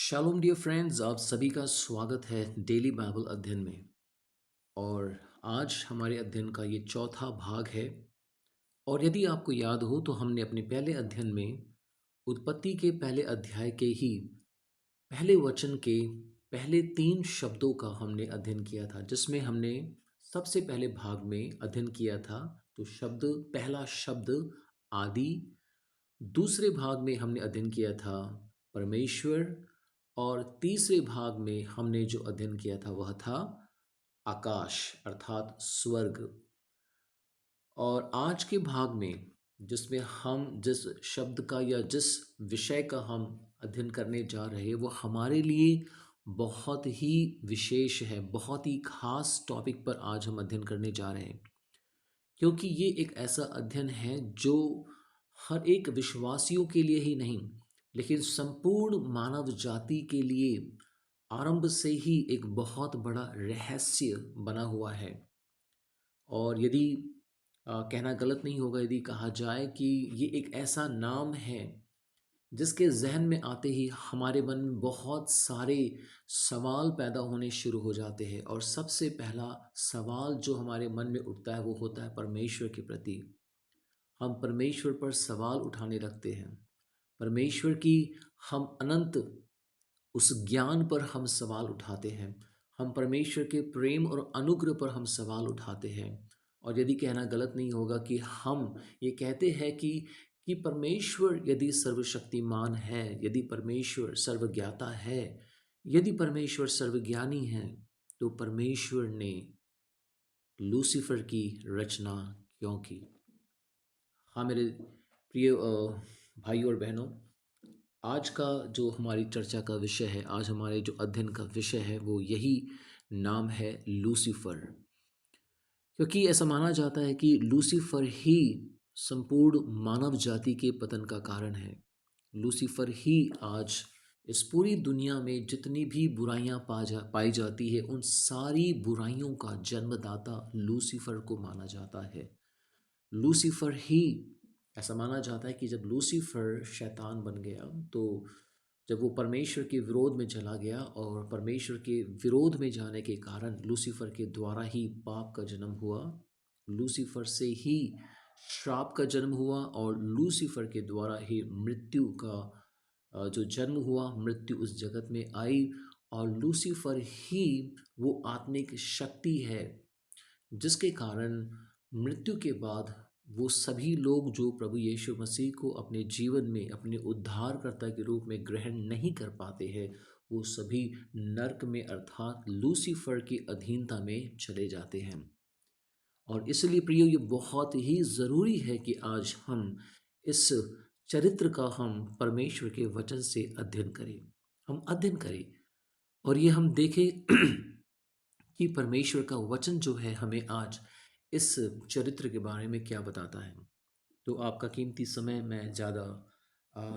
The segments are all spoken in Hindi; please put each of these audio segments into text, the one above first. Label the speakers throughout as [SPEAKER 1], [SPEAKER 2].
[SPEAKER 1] शालोम डियर फ्रेंड्स, आप सभी का स्वागत है डेली बाइबल अध्ययन में। और आज हमारे अध्ययन का ये चौथा भाग है। और यदि आपको याद हो तो हमने अपने पहले अध्ययन में उत्पत्ति के पहले अध्याय के ही पहले वचन के पहले 3 शब्दों का हमने अध्ययन किया था, जिसमें हमने सबसे पहले भाग में अध्ययन किया था। तो पहला शब्द आदि। दूसरे भाग में हमने अध्ययन किया था परमेश्वर। और तीसरे भाग में हमने जो अध्ययन किया था वह था आकाश अर्थात स्वर्ग। और आज के भाग में जिसमें हम जिस शब्द का या जिस विषय का हम अध्ययन करने जा रहे हैं वो हमारे लिए बहुत ही विशेष है, बहुत ही खास टॉपिक पर आज हम अध्ययन करने जा रहे हैं। क्योंकि ये एक ऐसा अध्ययन है जो हर एक विश्वासियों के लिए ही नहीं, लेकिन संपूर्ण मानव जाति के लिए आरंभ से ही एक बहुत बड़ा रहस्य बना हुआ है। और यदि कहना गलत नहीं होगा यदि कहा जाए कि ये एक ऐसा नाम है जिसके जहन में आते ही हमारे मन में बहुत सारे सवाल पैदा होने शुरू हो जाते हैं। और सबसे पहला सवाल जो हमारे मन में उठता है वो होता है परमेश्वर के प्रति। हम परमेश्वर पर सवाल उठाने लगते हैं। परमेश्वर की हम अनंत उस ज्ञान पर हम सवाल उठाते हैं। हम परमेश्वर के प्रेम और अनुग्रह पर हम सवाल उठाते हैं। और यदि कहना गलत नहीं होगा कि हम ये कहते हैं कि परमेश्वर यदि सर्वशक्तिमान है, यदि परमेश्वर सर्वज्ञाता है, यदि परमेश्वर सर्वज्ञानी है, तो परमेश्वर ने लूसीफर की रचना क्यों की। हाँ मेरे प्रिय भाई और बहनों, आज का जो हमारी चर्चा का विषय है, आज हमारे जो अध्ययन का विषय है वो यही नाम है लूसीफर। क्योंकि ऐसा माना जाता है कि लूसीफर ही संपूर्ण मानव जाति के पतन का कारण है। लूसीफर ही आज इस पूरी दुनिया में जितनी भी बुराइयां पाई जाती है उन सारी बुराइयों का जन्मदाता लूसीफर को माना जाता है। लूसीफर ही ऐसा माना जाता है कि जब लूसीफर शैतान बन गया, तो जब वो परमेश्वर के विरोध में चला गया और परमेश्वर के विरोध में जाने के कारण लूसीफर के द्वारा ही पाप का जन्म हुआ, लूसीफर से ही श्राप का जन्म हुआ और लूसीफर के द्वारा ही मृत्यु का जो जन्म हुआ, मृत्यु उस जगत में आई। और लूसीफर ही वो आत्मिक शक्ति है जिसके कारण मृत्यु के बाद वो सभी लोग जो प्रभु यीशु मसीह को अपने जीवन में अपने उद्धारकर्ता के रूप में ग्रहण नहीं कर पाते हैं, वो सभी नरक में अर्थात लूसीफर की अधीनता में चले जाते हैं। और इसलिए प्रियो, ये बहुत ही ज़रूरी है कि आज हम इस चरित्र का हम परमेश्वर के वचन से अध्ययन करें। हम अध्ययन करें और ये हम देखें कि परमेश्वर का वचन जो है हमें आज इस चरित्र के बारे में क्या बताता है। तो आपका कीमती समय मैं ज़्यादा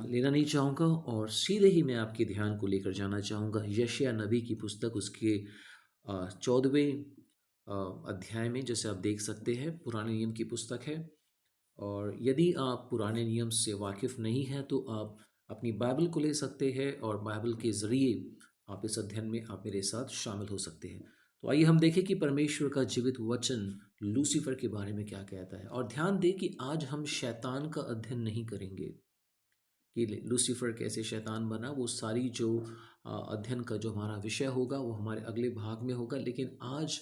[SPEAKER 1] लेना नहीं चाहूँगा और सीधे ही मैं आपके ध्यान को लेकर जाना चाहूँगा यशायाह नबी की पुस्तक, उसके 14वें अध्याय में। जैसे आप देख सकते हैं, पुराने नियम की पुस्तक है। और यदि आप पुराने नियम से वाकिफ़ नहीं हैं तो आप अपनी बाइबल को ले सकते हैं और बाइबल के ज़रिए आप इस अध्ययन में आप मेरे साथ शामिल हो सकते हैं। तो आइए हम देखें कि परमेश्वर का जीवित वचन लूसीफर के बारे में क्या कहता है। और ध्यान दें कि आज हम शैतान का अध्ययन नहीं करेंगे कि लूसीफर कैसे शैतान बना। वो सारी जो अध्ययन का जो हमारा विषय होगा वो हमारे अगले भाग में होगा। लेकिन आज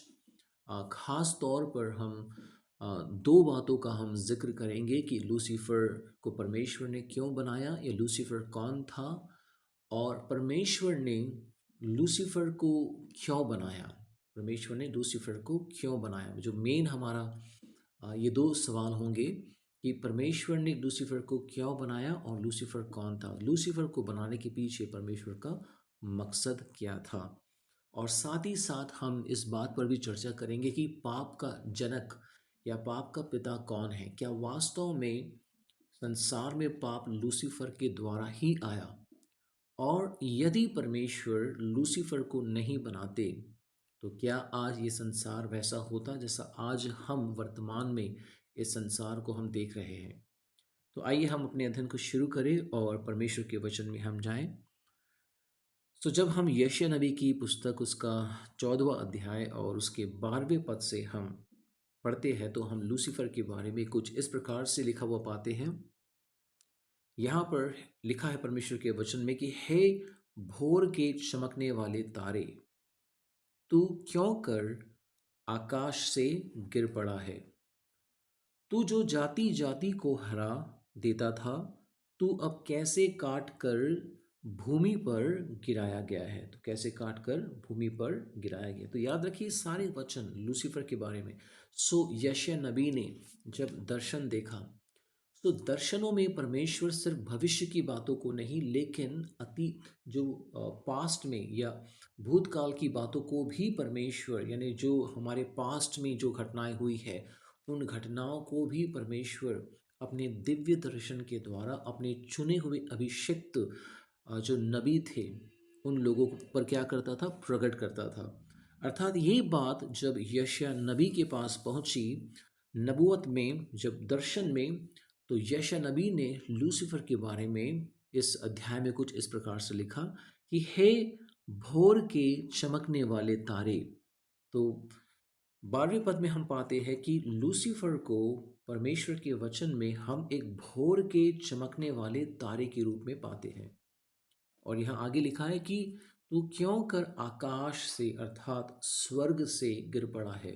[SPEAKER 1] खास तौर पर हम दो बातों का हम जिक्र करेंगे कि लूसीफर को परमेश्वर ने क्यों बनाया, या लूसीफर कौन था, और परमेश्वर ने लूसीफर को क्यों बनाया। परमेश्वर ने लूसीफर को क्यों बनाया, जो मेन हमारा ये दो सवाल होंगे कि परमेश्वर ने लूसीफर को क्यों बनाया और लूसीफर कौन था। लूसीफर को बनाने के पीछे परमेश्वर का मकसद क्या था। और साथ ही साथ हम इस बात पर भी चर्चा करेंगे कि पाप का जनक या पाप का पिता कौन है। क्या वास्तव में संसार में पाप लूसीफर के द्वारा ही आया, और यदि परमेश्वर लूसीफर को नहीं बनाते तो क्या आज ये संसार वैसा होता जैसा आज हम वर्तमान में इस संसार को हम देख रहे हैं। तो आइए हम अपने अध्ययन को शुरू करें और परमेश्वर के वचन में हम जाएं। सो जब हम यशायाह नबी की पुस्तक उसका 14वां अध्याय और उसके 12वें पद से हम पढ़ते हैं तो हम लूसीफर के बारे में कुछ इस प्रकार से लिखा हुआ पाते हैं। यहाँ पर लिखा है परमेश्वर के वचन में कि हे भोर के चमकने वाले तारे, तू क्यों कर आकाश से गिर पड़ा है। तू जो जाति जाति को हरा देता था, तू अब कैसे काट कर भूमि पर गिराया गया है। तो कैसे काट कर भूमि पर गिराया गया। तो याद रखिए सारे वचन लूसीफर के बारे में। सो यशायाह नबी ने जब दर्शन देखा, तो दर्शनों में परमेश्वर सिर्फ भविष्य की बातों को नहीं, लेकिन जो पास्ट में या भूतकाल की बातों को भी परमेश्वर, यानी जो हमारे पास्ट में जो घटनाएं हुई है उन घटनाओं को भी परमेश्वर अपने दिव्य दर्शन के द्वारा अपने चुने हुए अभिषिक्त जो नबी थे उन लोगों पर क्या करता था, प्रकट करता था। अर्थात ये बात जब यशायाह नबी के पास पहुंची नबूवत में, जब दर्शन में, तो यशायाह नबी ने लूसीफर के बारे में इस अध्याय में कुछ इस प्रकार से लिखा कि हे भोर के चमकने वाले तारे। तो 12वें पद में हम पाते हैं कि लूसीफर को परमेश्वर के वचन में हम एक भोर के चमकने वाले तारे के रूप में पाते हैं। और यहाँ आगे लिखा है कि तू क्यों कर आकाश से अर्थात स्वर्ग से गिर पड़ा है।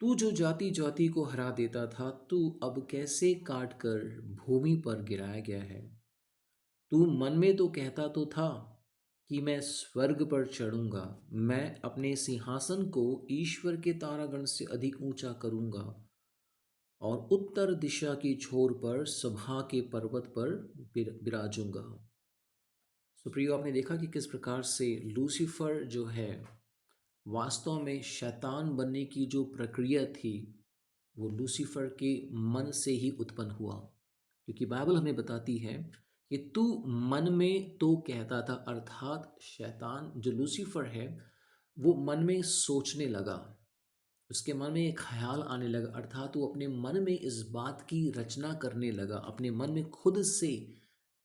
[SPEAKER 1] तू जो जाति जाति को हरा देता था, तू अब कैसे काट कर भूमि पर गिराया गया है। तू मन में तो कहता तो था कि मैं स्वर्ग पर चढ़ूंगा, मैं अपने सिंहासन को ईश्वर के तारागण से अधिक ऊंचा करूंगा और उत्तर दिशा की छोर पर सभा के पर्वत पर विराजूंगा। सुप्रियो, आपने देखा कि किस प्रकार से लूसीफर जो है वास्तव में शैतान बनने की जो प्रक्रिया थी वो लूसीफर के मन से ही उत्पन्न हुआ। क्योंकि बाइबल हमें बताती है कि तू मन में तो कहता था, अर्थात शैतान जो लूसीफर है वो मन में सोचने लगा, उसके मन में एक ख्याल आने लगा, अर्थात वो अपने मन में इस बात की रचना करने लगा, अपने मन में खुद से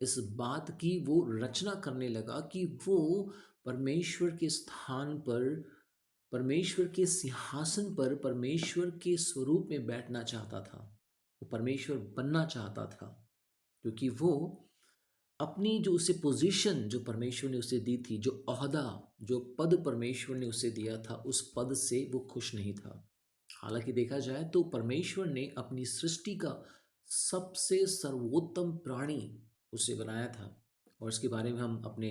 [SPEAKER 1] इस बात की वो रचना करने लगा कि वो परमेश्वर के स्थान पर, परमेश्वर के सिंहासन पर, परमेश्वर के स्वरूप में बैठना चाहता था। वो परमेश्वर बनना चाहता था, क्योंकि वो अपनी जो उसे पोजीशन जो परमेश्वर ने उसे दी थी, जो ओहदा, जो पद परमेश्वर ने उसे दिया था, उस पद से वो खुश नहीं था। हालांकि देखा जाए तो परमेश्वर ने अपनी सृष्टि का सबसे सर्वोत्तम प्राणी उसे बनाया था, और इसके बारे में हम अपने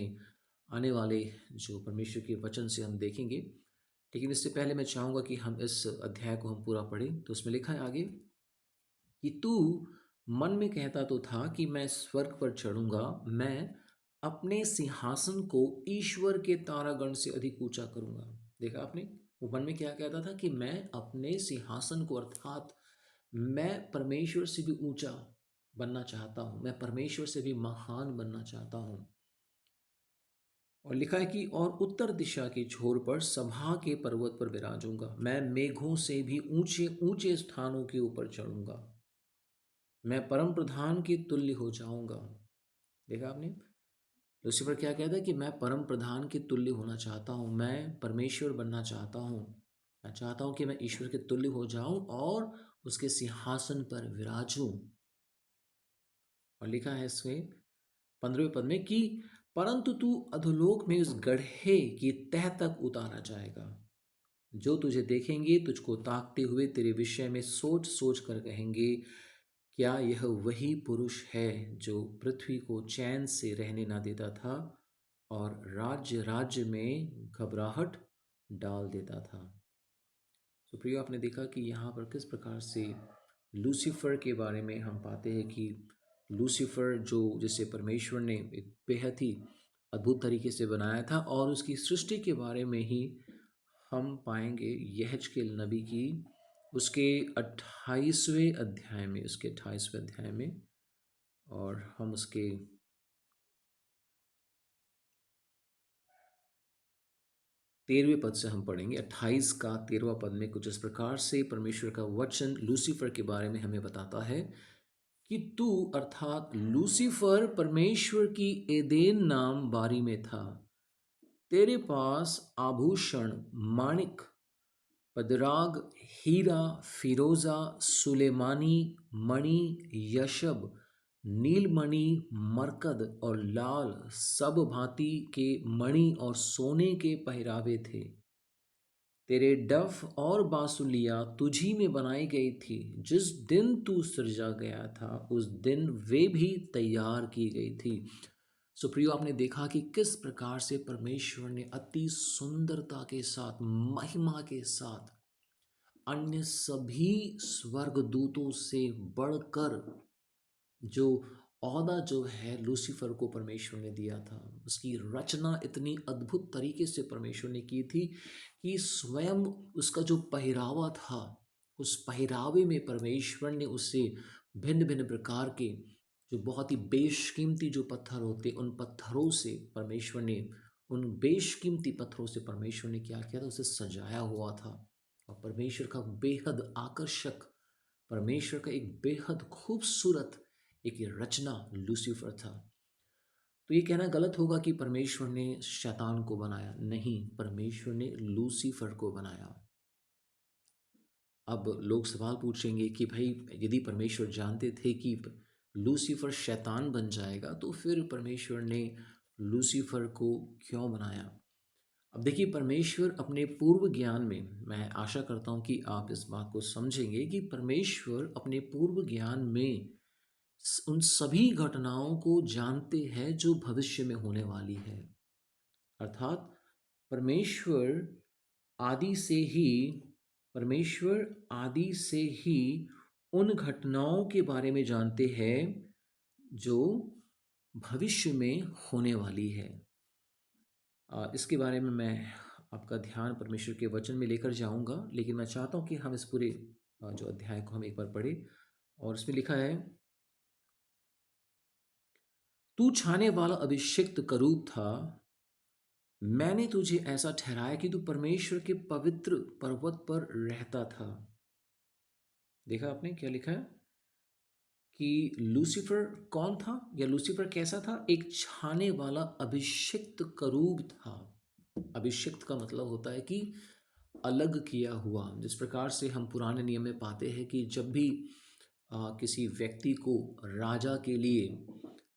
[SPEAKER 1] आने वाले जो परमेश्वर के वचन से हम देखेंगे। लेकिन इससे पहले मैं चाहूँगा कि हम इस अध्याय को हम पूरा पढ़ें। तो उसमें लिखा है आगे कि तू मन में कहता तो था कि मैं स्वर्ग पर चढ़ूंगा, मैं अपने सिंहासन को ईश्वर के तारागण से अधिक ऊंचा करूंगा। देखा आपने, वो मन में क्या कहता था कि मैं अपने सिंहासन को, अर्थात मैं परमेश्वर से भी ऊंचा बनना चाहता हूं, मैं परमेश्वर से भी महान बनना चाहता हूं। और लिखा है कि और उत्तर दिशा की छोर पर सभा के पर्वत पर विराजूंगा, मैं मेघों से भी ऊंचे ऊंचे स्थानों के ऊपर चढ़ूंगा, मैं परम प्रधान के तुल्य हो जाऊंगा। देखा आपने, लूसीफर क्या कहता है कि मैं परम प्रधान के तुल्य होना चाहता हूँ, मैं परमेश्वर बनना चाहता हूँ, मैं चाहता हूँ कि मैं ईश्वर के तुल्य हो जाऊं और उसके सिंहासन पर विराजूं। और लिखा है इसमें 15वें पद में कि परंतु तू अधोलोक में उस गड्ढे की तह तक उतारा जाएगा, जो तुझे देखेंगे तुझको ताकते हुए तेरे विषय में सोच सोच कर कहेंगे, क्या यह वही पुरुष है जो पृथ्वी को चैन से रहने ना देता था और राज्य राज्य में घबराहट डाल देता था। तो प्रियो, आपने देखा कि यहाँ पर किस प्रकार से लूसीफर के बारे में हम पाते हैं कि लूसीफर जो, जिसे परमेश्वर ने एक बेहद ही अद्भुत तरीके से बनाया था, और उसकी सृष्टि के बारे में ही हम पाएंगे यहेजकेल नबी की उसके 28वें अध्याय में, उसके 28वें अध्याय में। और हम उसके 13वें पद से हम पढ़ेंगे। 28 का 13वां पद में कुछ इस प्रकार से परमेश्वर का वचन लूसीफर के बारे में हमें बताता है कि तू अर्थात लूसीफर परमेश्वर की एदेन नाम बारी में था। तेरे पास आभूषण, माणिक, पदराग, हीरा, फिरोजा, सुलेमानी, मणि, यशब, नीलमणि, मरकद और लाल सब भांति के मणि और सोने के पहरावे थे। तेरे डफ और बांसुलियाँ तुझी में बनाई गई थी। जिस दिन तू सृजा गया था उस दिन वे भी तैयार की गई थी। सुप्रियो, आपने देखा कि किस प्रकार से परमेश्वर ने अति सुंदरता के साथ, महिमा के साथ, अन्य सभी स्वर्गदूतों से बढ़कर जो ओहदा जो है लूसीफर को परमेश्वर ने दिया था। उसकी रचना इतनी अद्भुत तरीके से परमेश्वर ने की थी कि स्वयं उसका जो पहरावा था, उस पहरावे में परमेश्वर ने उसे भिन्न भिन्न प्रकार के जो बहुत ही बेशकीमती जो पत्थर होते, उन पत्थरों से परमेश्वर ने, उन बेशकीमती पत्थरों से परमेश्वर ने क्या किया था, उसे सजाया हुआ था। और परमेश्वर का बेहद आकर्षक, परमेश्वर का एक बेहद खूबसूरत एक ये रचना लूसीफर था। तो ये कहना गलत होगा कि परमेश्वर ने शैतान को बनाया। नहीं, परमेश्वर ने लूसीफर को बनाया। अब लोग सवाल पूछेंगे कि भाई, यदि परमेश्वर जानते थे कि लूसीफर शैतान बन जाएगा तो फिर परमेश्वर ने लूसीफर को क्यों बनाया? अब देखिए, परमेश्वर अपने पूर्व ज्ञान में, मैं आशा करता हूं कि आप इस बात को समझेंगे कि परमेश्वर अपने पूर्व ज्ञान में उन सभी घटनाओं को जानते हैं जो भविष्य में होने वाली है। अर्थात परमेश्वर आदि से ही परमेश्वर आदि से ही उन घटनाओं के बारे में जानते हैं जो भविष्य में होने वाली है। इसके बारे में मैं आपका ध्यान परमेश्वर के वचन में लेकर जाऊंगा, लेकिन मैं चाहता हूं कि हम इस पूरे जो अध्याय को हम एक बार पढ़ें। और इसमें लिखा है, तू छाने वाला अभिषिक्त करूब था। मैंने तुझे ऐसा ठहराया कि तू परमेश्वर के पवित्र पर्वत पर रहता था। देखा आपने क्या लिखा है कि लूसीफर कौन था, या लूसीफर कैसा था? एक छाने वाला अभिषिक्त करूब था। अभिषिक्त का मतलब होता है कि अलग किया हुआ। जिस प्रकार से हम पुराने नियम में पाते हैं कि जब भी किसी व्यक्ति को राजा के लिए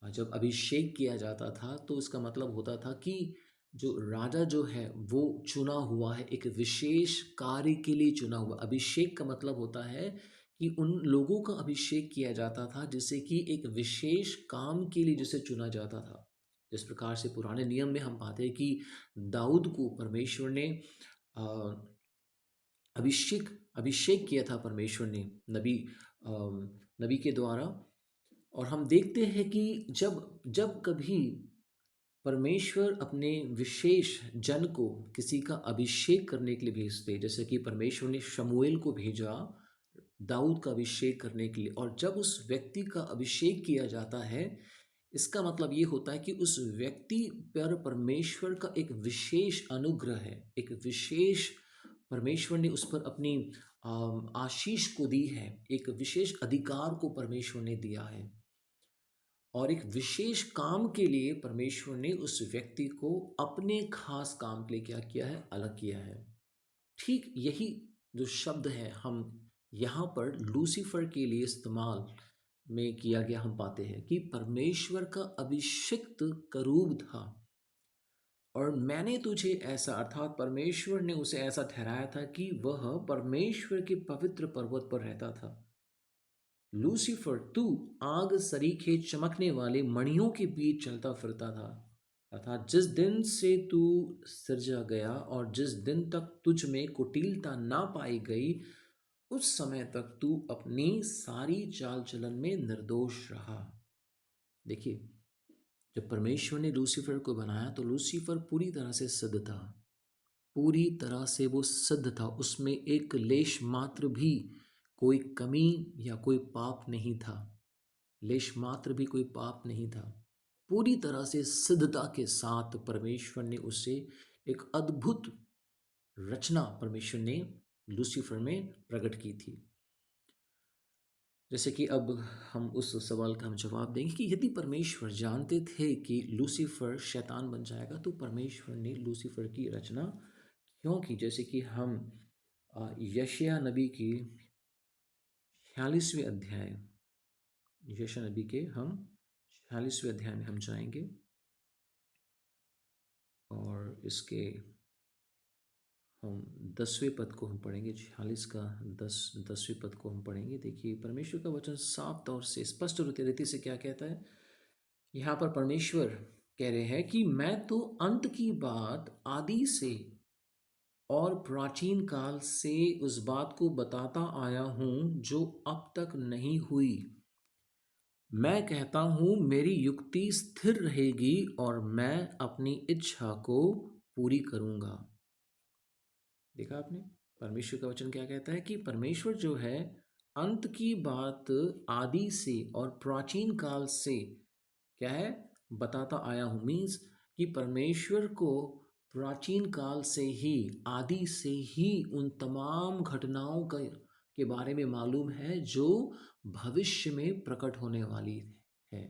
[SPEAKER 1] जब अभिषेक किया जाता था तो इसका मतलब होता था कि जो राजा जो है वो चुना हुआ है, एक विशेष कार्य के लिए चुना हुआ। अभिषेक का मतलब होता है कि उन लोगों का अभिषेक किया जाता था जिसे कि एक विशेष काम के लिए जिसे चुना जाता था। जिस प्रकार से पुराने नियम में हम पाते हैं कि दाऊद को परमेश्वर ने अ, अभिषेक अभिषेक किया था, परमेश्वर ने नबी के द्वारा। और हम देखते हैं कि जब जब कभी परमेश्वर अपने विशेष जन को किसी का अभिषेक करने के लिए भेजते, जैसे कि परमेश्वर ने शमूएल को भेजा दाऊद का अभिषेक करने के लिए, और जब उस व्यक्ति का अभिषेक किया जाता है, इसका मतलब ये होता है कि उस व्यक्ति पर परमेश्वर का एक विशेष अनुग्रह है, एक विशेष, परमेश्वर ने उस पर अपनी आशीष को दी है, एक विशेष अधिकार को परमेश्वर ने दिया है, और एक विशेष काम के लिए परमेश्वर ने उस व्यक्ति को अपने खास काम के लिए क्या किया है, अलग किया है। ठीक यही जो शब्द है हम यहाँ पर लूसीफर के लिए इस्तेमाल में किया गया हम पाते हैं कि परमेश्वर का अभिषिक्त करूब था। और मैंने तुझे ऐसा, अर्थात परमेश्वर ने उसे ऐसा ठहराया था कि वह परमेश्वर के पवित्र पर्वत पर रहता था। लूसीफर, तू आग सरीखे चमकने वाले मणियों के बीच चलता फिरता था। अर्थात जिस दिन से तू सृजा गया और जिस दिन तक तुझ में कुटिलता ना पाई गई, उस समय तक तू अपनी सारी चाल चलन में निर्दोष रहा। देखिए, जब परमेश्वर ने लूसीफर को बनाया तो लूसीफर पूरी तरह से सिद्ध था, पूरी तरह से वो सिद्ध था। उसमें एक लेश मात्र भी कोई कमी या कोई पाप नहीं था, लेश मात्र भी कोई पाप नहीं था। पूरी तरह से सिद्धता के साथ परमेश्वर ने उसे एक अद्भुत रचना परमेश्वर ने लूसीफर में प्रकट की थी। जैसे कि अब हम उस सवाल का हम जवाब देंगे कि यदि परमेश्वर जानते थे कि लूसीफर शैतान बन जाएगा तो परमेश्वर ने लूसीफर की रचना क्यों की। जैसे कि हम यशायाह नबी की 46वें अध्याय, यशायाह नबी के हम 46वें अध्याय में हम जाएंगे और इसके हम 10वें पद को हम पढ़ेंगे। 46 का 10वें पद को हम पढ़ेंगे। देखिए परमेश्वर का वचन साफ तौर से स्पष्ट रीति से क्या कहता है। यहाँ पर परमेश्वर कह रहे हैं कि मैं तो अंत की बात आदि से और प्राचीन काल से उस बात को बताता आया हूं जो अब तक नहीं हुई। मैं कहता हूं मेरी युक्ति स्थिर रहेगी और मैं अपनी इच्छा को पूरी करूंगा। देखा आपने, परमेश्वर का वचन क्या कहता है कि परमेश्वर जो है अंत की बात आदि से और प्राचीन काल से क्या है बताता आया हूं। मीन्स कि परमेश्वर को प्राचीन काल से ही, आदि से ही उन तमाम घटनाओं का के बारे में मालूम है जो भविष्य में प्रकट होने वाली है।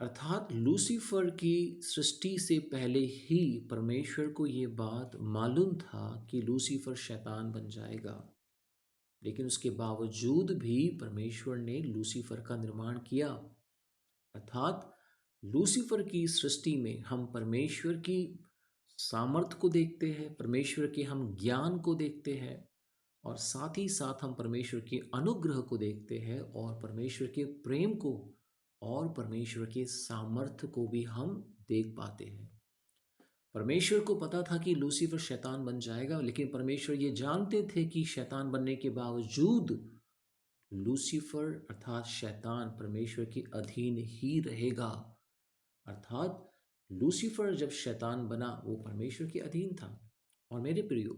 [SPEAKER 1] अर्थात लूसीफर की सृष्टि से पहले ही परमेश्वर को ये बात मालूम था कि लूसीफर शैतान बन जाएगा, लेकिन उसके बावजूद भी परमेश्वर ने लूसीफर का निर्माण किया। अर्थात लूसीफर की सृष्टि में हम परमेश्वर की सामर्थ्य को देखते हैं, परमेश्वर के हम ज्ञान को देखते हैं और साथ ही साथ हम परमेश्वर के अनुग्रह को देखते हैं और परमेश्वर के प्रेम को और परमेश्वर के सामर्थ्य को भी हम देख पाते हैं। परमेश्वर को पता था कि लूसीफर शैतान बन जाएगा, लेकिन परमेश्वर ये जानते थे कि शैतान बनने के बावजूद लूसीफर अर्थात शैतान परमेश्वर के अधीन ही रहेगा। अर्थात लूसीफर जब शैतान बना वो परमेश्वर के अधीन था। और मेरे प्रियो,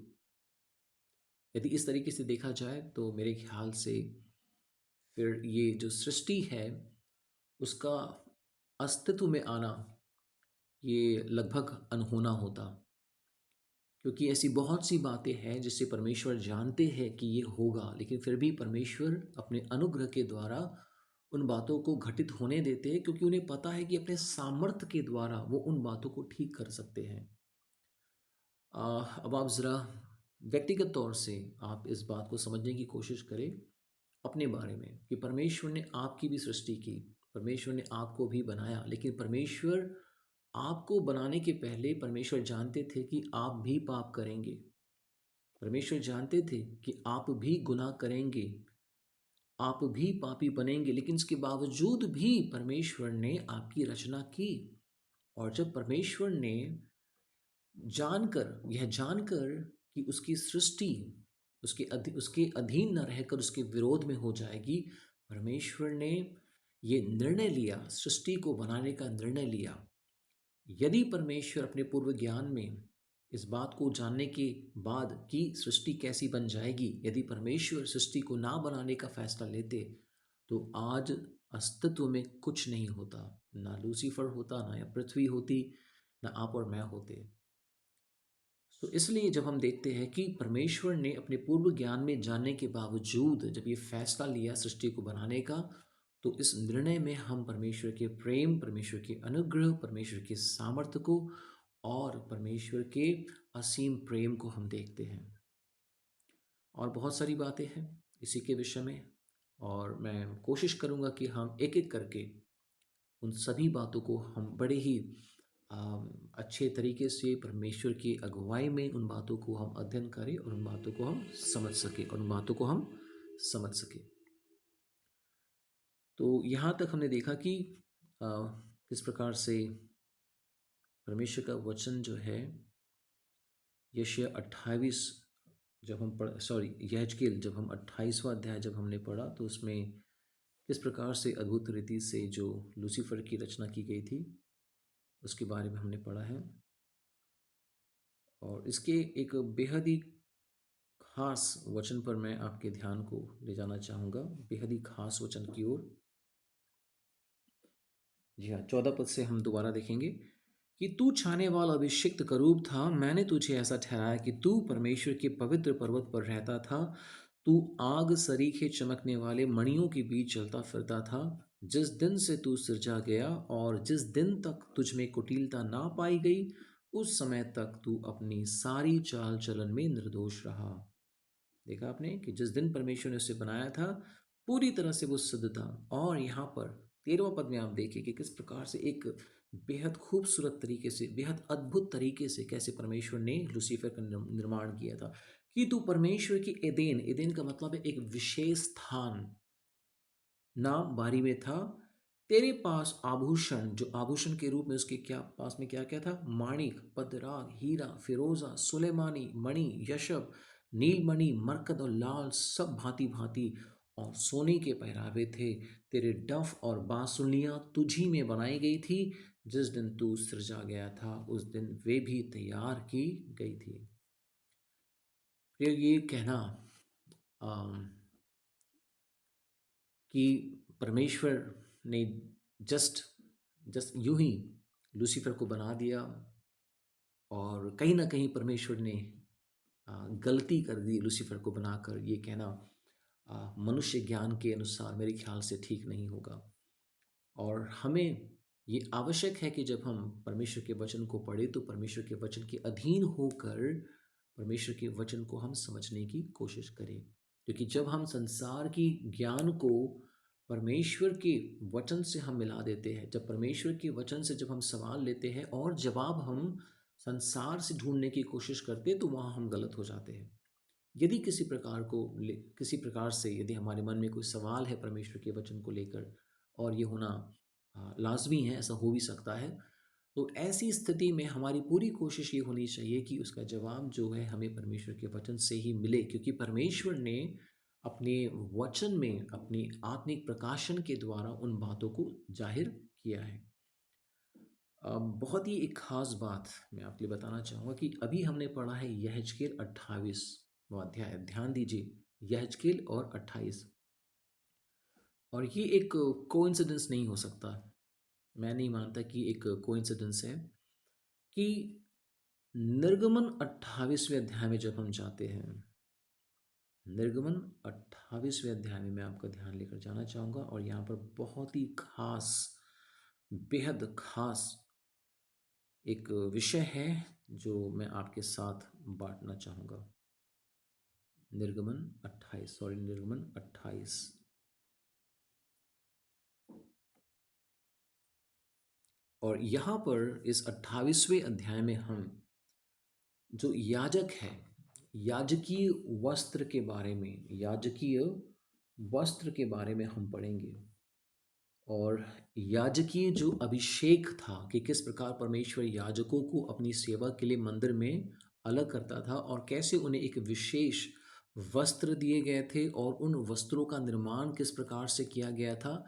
[SPEAKER 1] यदि इस तरीके से देखा जाए तो मेरे ख्याल से फिर ये जो सृष्टि है उसका अस्तित्व में आना ये लगभग अनहोना होता, क्योंकि ऐसी बहुत सी बातें हैं जिससे परमेश्वर जानते हैं कि ये होगा, लेकिन फिर भी परमेश्वर अपने अनुग्रह के द्वारा उन बातों को घटित होने देते हैं, क्योंकि उन्हें पता है कि अपने सामर्थ्य के द्वारा वो उन बातों को ठीक कर सकते हैं। अब आप ज़रा व्यक्तिगत तौर से आप इस बात को समझने की कोशिश करें अपने बारे में कि परमेश्वर ने आपकी भी सृष्टि की, परमेश्वर ने आपको भी बनाया, लेकिन परमेश्वर आपको बनाने के पहले परमेश्वर जानते थे कि आप भी पाप करेंगे। परमेश्वर जानते थे कि आप भी गुनाह करेंगे, आप भी पापी बनेंगे, लेकिन इसके बावजूद भी परमेश्वर ने आपकी रचना की। और जब परमेश्वर ने यह जानकर कि उसकी सृष्टि उसके अधीन न रहकर उसके विरोध में हो जाएगी, परमेश्वर ने ये निर्णय लिया, सृष्टि को बनाने का निर्णय लिया। यदि परमेश्वर अपने पूर्व ज्ञान में इस बात को जानने के बाद कि सृष्टि कैसी बन जाएगी, यदि परमेश्वर सृष्टि को ना बनाने का फैसला लेते तो आज अस्तित्व में कुछ नहीं होता, ना लूसीफर होता, ना पृथ्वी होती, ना आप और मैं होते। तो इसलिए जब हम देखते हैं कि परमेश्वर ने अपने पूर्व ज्ञान में जानने के बावजूद जब ये फैसला लिया सृष्टि को बनाने का, तो इस निर्णय में हम परमेश्वर के प्रेम, परमेश्वर के अनुग्रह, परमेश्वर के सामर्थ्य को और परमेश्वर के असीम प्रेम को हम देखते हैं। और बहुत सारी बातें हैं इसी के विषय में, और मैं कोशिश करूँगा कि हम एक एक करके उन सभी बातों को हम बड़े ही अच्छे तरीके से परमेश्वर की अगुवाई में उन बातों को हम अध्ययन करें और उन बातों को हम समझ सकें। तो यहाँ तक हमने देखा कि किस प्रकार से परमेश्वर का वचन जो है यशायाह 28 जब हम यहेजकेल जब हम 28वां अध्याय जब हमने पढ़ा तो उसमें किस प्रकार से अद्भुत रीति से जो लूसीफर की रचना की गई थी उसके बारे में हमने पढ़ा है। और इसके एक बेहद ही खास वचन पर मैं आपके ध्यान को ले जाना चाहूँगा, बेहद ही खास वचन की ओर। जी हाँ, 14 पद से हम दोबारा देखेंगे कि तू छाने वाला अभिषिक्त करूब था, मैंने तुझे ऐसा ठहराया कि तू परमेश्वर के पवित्र पर्वत पर रहता था। तू आग सरीखे चमकने वाले मणियों के बीच चलता फिरता था। जिस दिन से तू सिरजा गया और जिस दिन तक तुझ में कुटिलता ना पाई गई, उस समय तक तू अपनी सारी चाल चलन में निर्दोष रहा। देखा आपने कि जिस दिन परमेश्वर ने उसे बनाया था, पूरी तरह से वो शुद्ध था। और यहाँ पर 13वां पद में आप देखिए कि किस प्रकार से एक बेहद खूबसूरत तरीके से, बेहद अद्भुत तरीके से कैसे परमेश्वर ने लूसीफर का निर्माण किया था। कि तू परमेश्वर की एदेन, एदेन का मतलब है एक विशेष स्थान, नाम बारी में था। तेरे पास आभूषण, जो आभूषण के रूप में उसके क्या पास में क्या क्या था, माणिक, पद्मराग, हीरा, फिरोजा, सुलेमानी, मणि, यशब, नीलमणि, मरकत और लाल, सब भांति भांति और सोने के पहरावे थे। तेरे डफ और बांसुलियां तुझी में बनाई गई थी। जिस दिन तू सृजा गया था, उस दिन वे भी तैयार की गई थी। फिर ये कहना अम, कि परमेश्वर ने जस्ट जस्ट यूं ही लूसीफर को बना दिया, और कहीं ना कहीं परमेश्वर ने गलती कर दी लूसीफर को बनाकर, ये कहना मनुष्य ज्ञान के अनुसार मेरे ख्याल से ठीक नहीं होगा। और हमें ये आवश्यक है कि जब हम परमेश्वर के वचन को पढ़ें तो परमेश्वर के वचन के अधीन होकर परमेश्वर के वचन को हम समझने की कोशिश करें। क्योंकि जब हम संसार की ज्ञान को परमेश्वर के वचन से हम मिला देते हैं, जब परमेश्वर के वचन से जब हम सवाल लेते हैं और जवाब हम संसार से ढूंढने की कोशिश करते हैं, तो वहाँ हम गलत हो जाते हैं। यदि किसी प्रकार से यदि हमारे मन में कोई सवाल है परमेश्वर के वचन को लेकर, और ये होना लाजमी है, ऐसा हो भी सकता है, तो ऐसी स्थिति में हमारी पूरी कोशिश ये होनी चाहिए कि उसका जवाब जो है हमें परमेश्वर के वचन से ही मिले। क्योंकि परमेश्वर ने अपने वचन में अपनी आत्मिक प्रकाशन के द्वारा उन बातों को जाहिर किया है। बहुत ही एक खास बात मैं आपके लिए बताना चाहूँगा कि अभी हमने पढ़ा है यहेजकेल 28वां अध्याय। ध्यान दीजिए, यहेजकेल और 28, और ये एक कोइंसिडेंस नहीं हो सकता। मैं नहीं मानता कि एक कोइंसिडेंस है कि निर्गमन 28वें अध्याय में जब हम जाते हैं, निर्गमन 28वें अध्याय में मैं आपका ध्यान लेकर जाना चाहूँगा, और यहाँ पर बहुत ही खास, बेहद खास एक विषय है जो मैं आपके साथ बांटना चाहूँगा। निर्गमन 28। और यहाँ पर इस 28वें अध्याय में हम जो याजक है, याजकीय वस्त्र के बारे में, याजकीय वस्त्र के बारे में हम पढ़ेंगे। और याजकीय जो अभिषेक था कि किस प्रकार परमेश्वर याजकों को अपनी सेवा के लिए मंदिर में अलग करता था, और कैसे उन्हें एक विशेष वस्त्र दिए गए थे, और उन वस्त्रों का निर्माण किस प्रकार से किया गया था।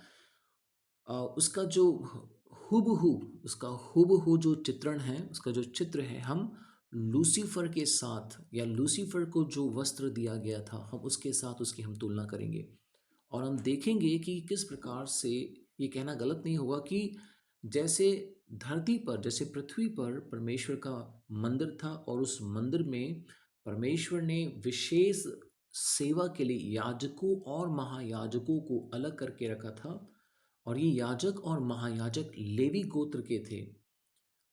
[SPEAKER 1] उसका जो हुबहू उसका हुबहू जो चित्रण है, उसका जो चित्र है, हम लूसीफर के साथ, या लूसीफर को जो वस्त्र दिया गया था, हम उसके साथ उसकी हम तुलना करेंगे। और हम देखेंगे कि किस प्रकार से, ये कहना गलत नहीं होगा कि जैसे धरती पर, जैसे पृथ्वी पर परमेश्वर का मंदिर था, और उस मंदिर में परमेश्वर ने विशेष सेवा के लिए याजकों और महायाजकों को अलग करके रखा था। और ये याजक और महायाजक लेवी गोत्र के थे,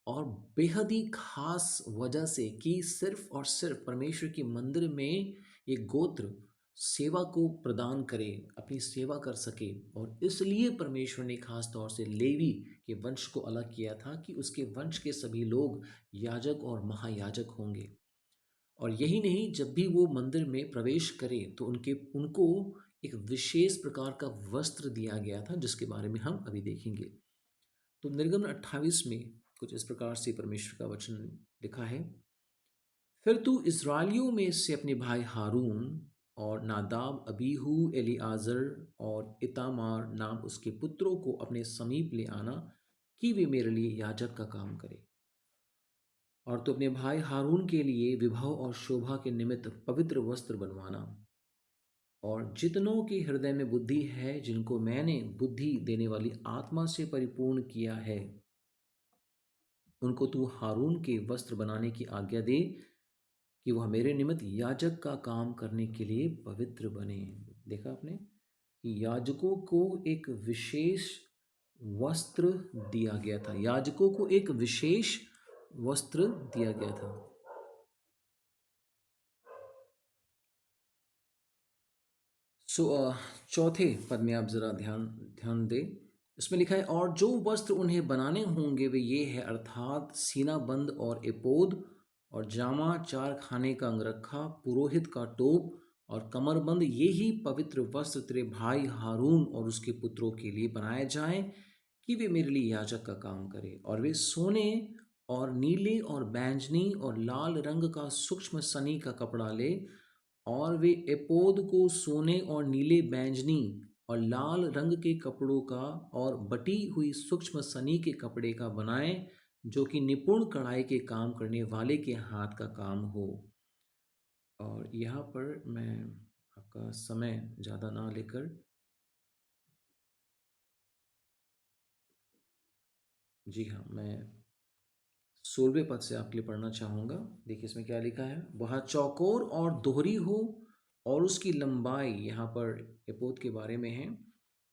[SPEAKER 1] और बेहद ही खास वजह से कि सिर्फ और सिर्फ परमेश्वर के मंदिर में ये गोत्र सेवा को प्रदान करे, अपनी सेवा कर सके। और इसलिए परमेश्वर ने खास तौर से लेवी के वंश को अलग किया था कि उसके वंश के सभी लोग याजक और महायाजक होंगे। और यही नहीं, जब भी वो मंदिर में प्रवेश करें तो उनको एक विशेष प्रकार का वस्त्र दिया गया था, जिसके बारे में हम अभी देखेंगे। तो निर्गमन 28 में कुछ इस प्रकार से परमेश्वर का वचन लिखा है। फिर तू इस्राएलियों में से अपने भाई हारून और नादाब, अबीहू, एलिआजर और इतामार नाम उसके पुत्रों को अपने समीप ले आना कि वे मेरे लिए याजक का काम करें। और तू अपने भाई हारून के लिए विभव और शोभा के निमित्त पवित्र वस्त्र बनवाना। और जितनों के हृदय में बुद्धि है, जिनको मैंने बुद्धि देने वाली आत्मा से परिपूर्ण किया है, उनको तू हारून के वस्त्र बनाने की आज्ञा दे कि वह मेरे निमित्त याजक का काम करने के लिए पवित्र बने। देखा आपने कि याजकों को एक विशेष वस्त्र दिया गया था, याजकों को एक विशेष वस्त्र दिया गया था। सो चौथे पद में आप जरा ध्यान ध्यान दें। इसमें लिखा है, और जो वस्त्र उन्हें बनाने होंगे वे ये है, अर्थात सीना बंद और एपोद और जामा, चार खाने का अंगरखा, पुरोहित का टोप और कमरबंद, ये ही पवित्र वस्त्र तेरे भाई हारून और उसके पुत्रों के लिए बनाए जाएं, कि वे मेरे लिए याजक का काम करें। और वे सोने और नीले और बैंजनी और लाल रंग का सूक्ष्म सनी का कपड़ा ले, और वे एपोद को सोने और नीले बैंजनी और लाल रंग के कपड़ों का और बटी हुई सूक्ष्म सनी के कपड़े का बनाएं, जो कि निपुण कढ़ाई के काम करने वाले के हाथ का काम हो। और यहाँ पर मैं आपका समय ज़्यादा ना लेकर, जी हाँ, मैं 16वें पद से आपके लिए पढ़ना चाहूँगा। देखिए इसमें क्या लिखा है, वह चौकोर और दोहरी हो, और उसकी लंबाई, यहाँ पर एपोद के बारे में है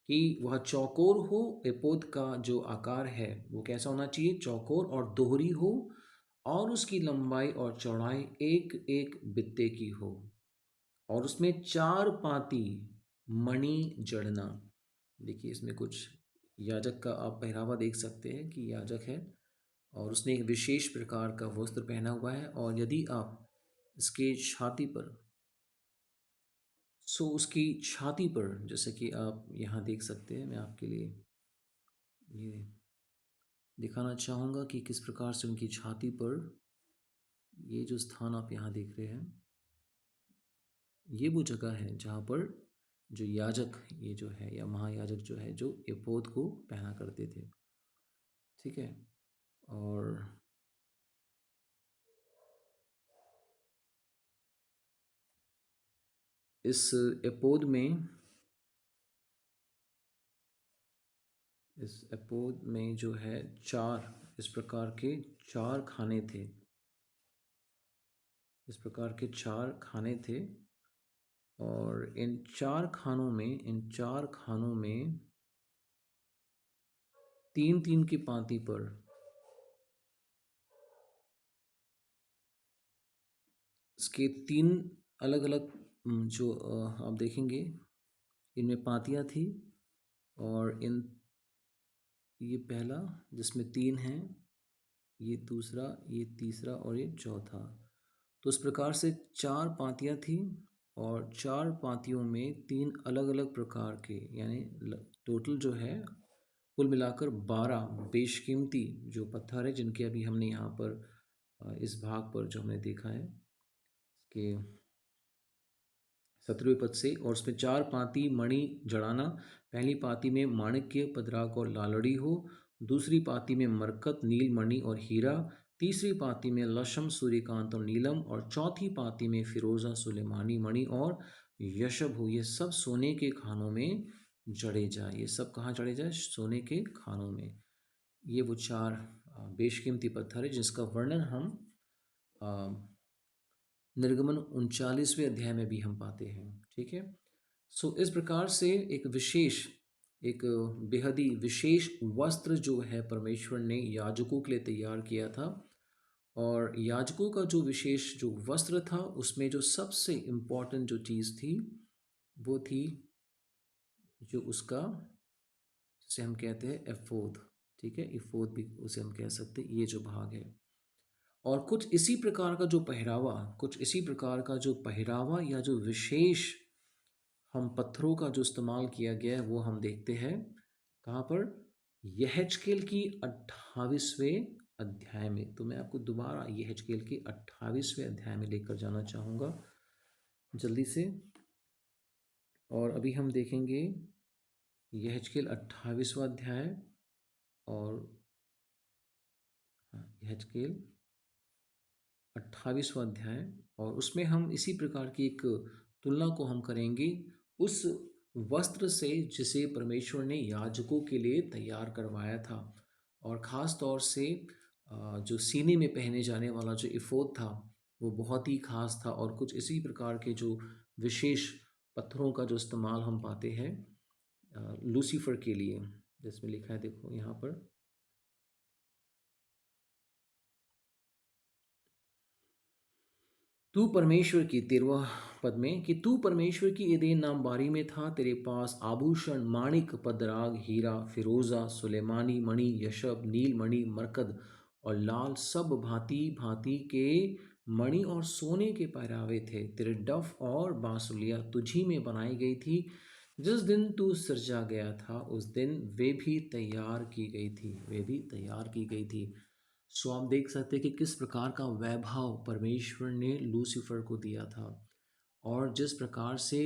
[SPEAKER 1] कि वह चौकोर हो। एपोद का जो आकार है वो कैसा होना चाहिए, चौकोर और दोहरी हो, और उसकी लंबाई और चौड़ाई एक एक बित्ते की हो, और उसमें चार पाती मणि जड़ना। देखिए इसमें कुछ याजक का आप पहरावा देख सकते हैं कि याजक है और उसने एक विशेष प्रकार का वस्त्र पहना हुआ है। और यदि आप इसके छाती पर, सो उसकी छाती पर, जैसे कि आप यहाँ देख सकते हैं, मैं आपके लिए ये दिखाना चाहूँगा कि किस प्रकार से उनकी छाती पर, ये जो स्थान आप यहाँ देख रहे हैं, ये वो जगह है जहाँ पर जो याजक ये जो है, या महायाजक जो है, जो एपोद को पहना करते थे। ठीक है। और इस एपोद में, इस एपोद में जो है चार, इस प्रकार के चार खाने थे, इस प्रकार के चार खाने थे। और इन चार खानों में, इन चार खानों में तीन तीन की पांति पर इसके तीन अलग अलग जो आप देखेंगे इनमें पातियाँ थी। और इन, ये पहला जिसमें तीन हैं, ये दूसरा, ये तीसरा और ये चौथा। तो इस प्रकार से चार पातियाँ थी, और चार पातियों में तीन अलग अलग प्रकार के, यानी टोटल जो है कुल मिलाकर 12 बेशकीमती जो पत्थर है, जिनके अभी हमने यहाँ पर इस भाग पर जो हमने देखा है कि 17वें पद से, और उसमें चार पाती मणि जड़ाना। पहली पाती में माणिक्य, पद्राक और लालड़ी हो, दूसरी पाती में मरकत, नीलमणि और हीरा, तीसरी पाती में लशम, सूर्यकांत और नीलम, और चौथी पाती में फिरोजा, सुलेमानी मणि और यशब हो। ये सब सोने के खानों में जड़े जाए। ये सब कहाँ जड़े जाए, सोने के खानों में। ये वो चार बेशकीमती पत्थर है जिसका वर्णन हम निर्गमन 39वें अध्याय में भी हम पाते हैं। ठीक है। सो इस प्रकार से एक विशेष, एक बेहद ही विशेष वस्त्र जो है परमेश्वर ने याजकों के लिए तैयार किया था। और याजकों का जो विशेष जो वस्त्र था, उसमें जो सबसे इम्पोर्टेंट जो चीज़ थी वो थी जो उसका, जिसे हम कहते हैं एफोद। ठीक है, एफोद भी उसे हम कह सकते हैं, ये जो भाग है। और कुछ इसी प्रकार का जो पहरावा, कुछ इसी प्रकार का जो पहरावा या जो विशेष हम पत्थरों का जो इस्तेमाल किया गया है वो हम देखते हैं कहाँ पर, यहेजकेल की 28वें अध्याय में। तो मैं आपको दोबारा यहेजकेल के 28वें अध्याय में लेकर जाना चाहूँगा जल्दी से। और अभी हम देखेंगे यहेजकेल 28वां अध्याय, और यहेजकेल 28वां अध्याय, और उसमें हम इसी प्रकार की एक तुलना को हम करेंगे उस वस्त्र से जिसे परमेश्वर ने याजकों के लिए तैयार करवाया था। और ख़ास तौर से जो सीने में पहने जाने वाला जो इफोद था, वो बहुत ही ख़ास था और कुछ इसी प्रकार के जो विशेष पत्थरों का जो इस्तेमाल हम पाते हैं लूसीफ़र के लिए, जिसमें लिखा है देखो यहाँ पर, तू परमेश्वर की 13वां पद में कि तू परमेश्वर की एदेन नाम बारी में था, तेरे पास आभूषण माणिक पद्राग हीरा फिरोजा सुलेमानी मणि यशब नील मणि मरकद और लाल सब भांति भांति के मणि और सोने के पहरावे थे। तेरे डफ और बांसुलियाँ तुझी में बनाई गई थी। जिस दिन तू सृजा गया था उस दिन वे भी तैयार की गई थी, वे भी तैयार की गई थी। सो आप देख सकते हैं कि किस प्रकार का वैभव परमेश्वर ने लूसीफर को दिया था और जिस प्रकार से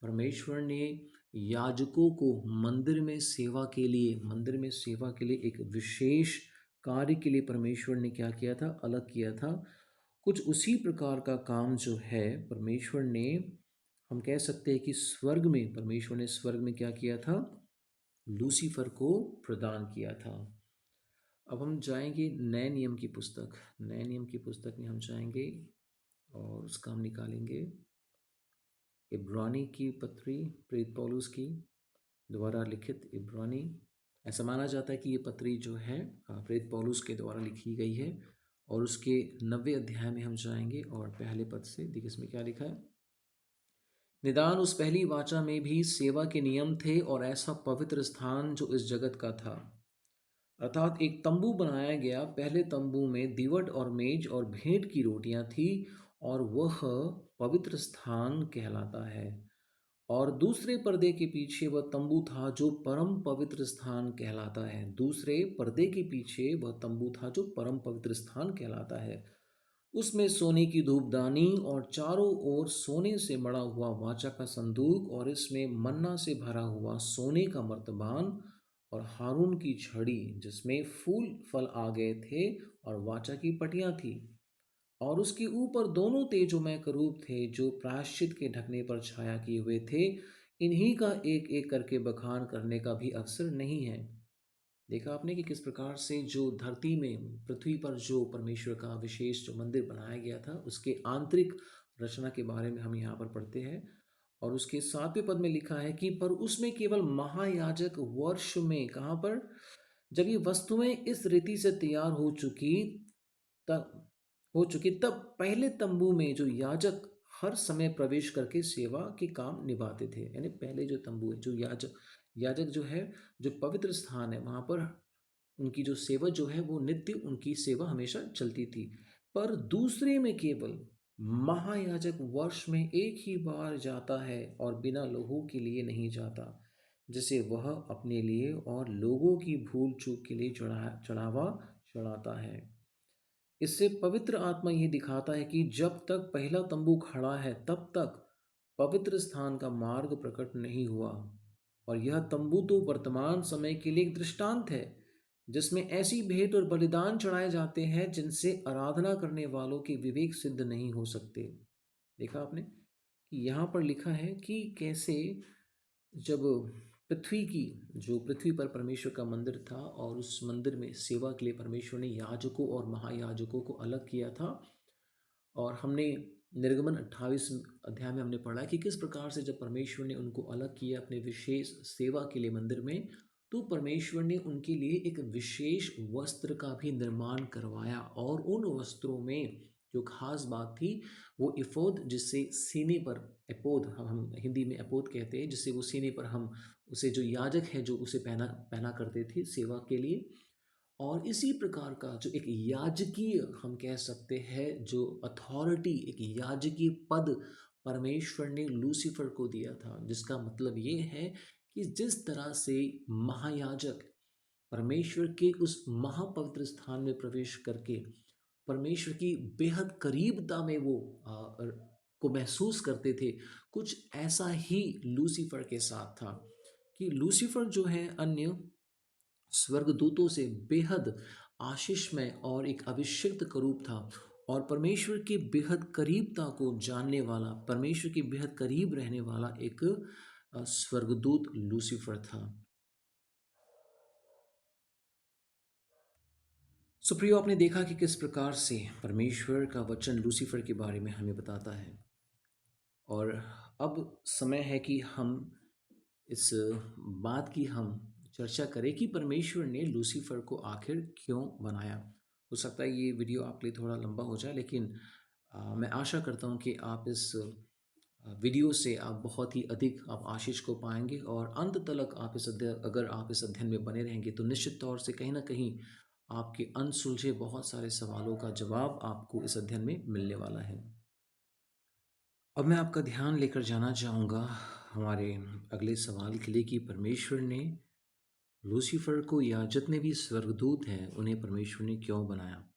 [SPEAKER 1] परमेश्वर ने याजकों को मंदिर में सेवा के लिए एक विशेष कार्य के लिए परमेश्वर ने क्या किया था, अलग किया था। कुछ उसी प्रकार का काम जो है परमेश्वर ने, हम कह सकते हैं कि स्वर्ग में, परमेश्वर ने स्वर्ग में क्या किया था, लूसीफर को प्रदान किया था। अब हम जाएंगे नए नियम की पुस्तक में हम जाएंगे और उसका हम निकालेंगे इब्रानी की पत्री, प्रेरित पौलुस की द्वारा लिखित इब्रानी। ऐसा माना जाता है कि ये पत्री जो है प्रेरित पौलुस के द्वारा लिखी गई है और उसके 90 अध्याय में हम जाएंगे और पहले पद से देखिए इसमें क्या लिखा है। निदान उस पहली वाचा में भी सेवा के नियम थे और ऐसा पवित्र स्थान जो इस जगत का था, अर्थात एक तंबू बनाया गया। पहले तंबू में दीवट और मेज और भेंट की रोटियां थी और वह पवित्र स्थान कहलाता है। और दूसरे पर्दे के पीछे वह तंबू था जो परम पवित्र स्थान कहलाता है। दूसरे पर्दे के पीछे वह तंबू था जो परम पवित्र स्थान कहलाता है। उसमें सोने की धूपदानी और चारों ओर सोने से मढ़ा हुआ वाचा का संदूक और इसमें मन्ना से भरा हुआ सोने का मर्तबान और हारून की छड़ी जिसमें फूल फल आ गए थे और वाचा की पटियां थी। और उसके ऊपर दोनों तेजोमय करूब थे जो प्रायश्चित के ढकने पर छाया किए हुए थे। इन्हीं का एक एक करके बखान करने का भी अवसर नहीं है। देखा आपने कि किस प्रकार से जो धरती में, पृथ्वी पर जो परमेश्वर का विशेष जो मंदिर बनाया गया था उसके आंतरिक रचना के बारे में हम यहाँ पर पढ़ते हैं। और उसके 7वें पद में लिखा है कि पर उसमें केवल महायाजक वर्ष में, कहाँ पर, जब ये वस्तुएं इस रीति से तैयार तब तब पहले तंबू में जो याजक हर समय प्रवेश करके सेवा के काम निभाते थे। यानी पहले जो तंबू है, जो याजक याजक जो है, जो पवित्र स्थान है, वहाँ पर उनकी जो सेवा जो है वो नित्य, उनकी सेवा हमेशा चलती थी। पर दूसरे में केवल महायाजक वर्ष में एक ही बार जाता है और बिना लहू के लिए नहीं जाता, जिसे वह अपने लिए और लोगों की भूल चूक के लिए चढ़ावा चढ़ाता है। इससे पवित्र आत्मा ये दिखाता है कि जब तक पहला तंबू खड़ा है तब तक पवित्र स्थान का मार्ग प्रकट नहीं हुआ। और यह तंबू तो वर्तमान समय के लिए एक दृष्टांत है जिसमें ऐसी भेंट और बलिदान चढ़ाए जाते हैं जिनसे आराधना करने वालों के विवेक सिद्ध नहीं हो सकते। देखा आपने कि यहाँ पर लिखा है कि कैसे जब पृथ्वी पर परमेश्वर का मंदिर था और उस मंदिर में सेवा के लिए परमेश्वर ने याजकों और महायाजकों को अलग किया था। और हमने निर्गमन 28 अध्याय में हमने पढ़ा कि किस प्रकार से जब परमेश्वर ने उनको अलग किया अपने विशेष सेवा के लिए मंदिर में, तो परमेश्वर ने उनके लिए एक विशेष वस्त्र का भी निर्माण करवाया। और उन वस्त्रों में जो खास बात थी वो एपोद, जिससे सीने पर, एपोद हम हिंदी में एपोद कहते हैं, जिससे वो सीने पर हम उसे, जो याजक है जो उसे पहना पहना करते थे सेवा के लिए। और इसी प्रकार का जो एक याजकीय, हम कह सकते हैं जो अथॉरिटी, एक याजकीय पद परमेश्वर ने लूसीफर को दिया था, जिसका मतलब ये है कि जिस तरह से महायाजक परमेश्वर के उस महापवित्र स्थान में प्रवेश करके परमेश्वर की बेहद करीबता में वो को महसूस करते थे, कुछ ऐसा ही लूसीफर के साथ था कि लूसीफर जो है अन्य स्वर्गदूतों से बेहद आशीषमय और एक अभिषिक्त करूप था और परमेश्वर की बेहद करीबता को जानने वाला, परमेश्वर के बेहद करीब रहने वाला एक स्वर्गदूत लूसीफर था। सुप्रियो, आपने देखा कि किस प्रकार से परमेश्वर का वचन लूसीफर के बारे में हमें बताता है। और अब समय है कि हम इस बात की हम चर्चा करें कि परमेश्वर ने लूसीफर को आखिर क्यों बनाया। हो सकता है ये वीडियो आपके लिए थोड़ा लंबा हो जाए, लेकिन मैं आशा करता हूँ कि आप इस वीडियो से आप बहुत ही अधिक आप आशीष को पाएंगे, और अंत तक आप इस अध्ययन अगर आप इस अध्ययन में बने रहेंगे तो निश्चित तौर से कहीं ना कहीं आपके अनसुलझे बहुत सारे सवालों का जवाब आपको इस अध्ययन में मिलने वाला है। अब मैं आपका ध्यान लेकर जाना चाहूँगा हमारे अगले सवाल के लिए कि परमेश्वर ने लूसीफर को या जितने भी स्वर्गदूत हैं उन्हें परमेश्वर ने क्यों बनाया।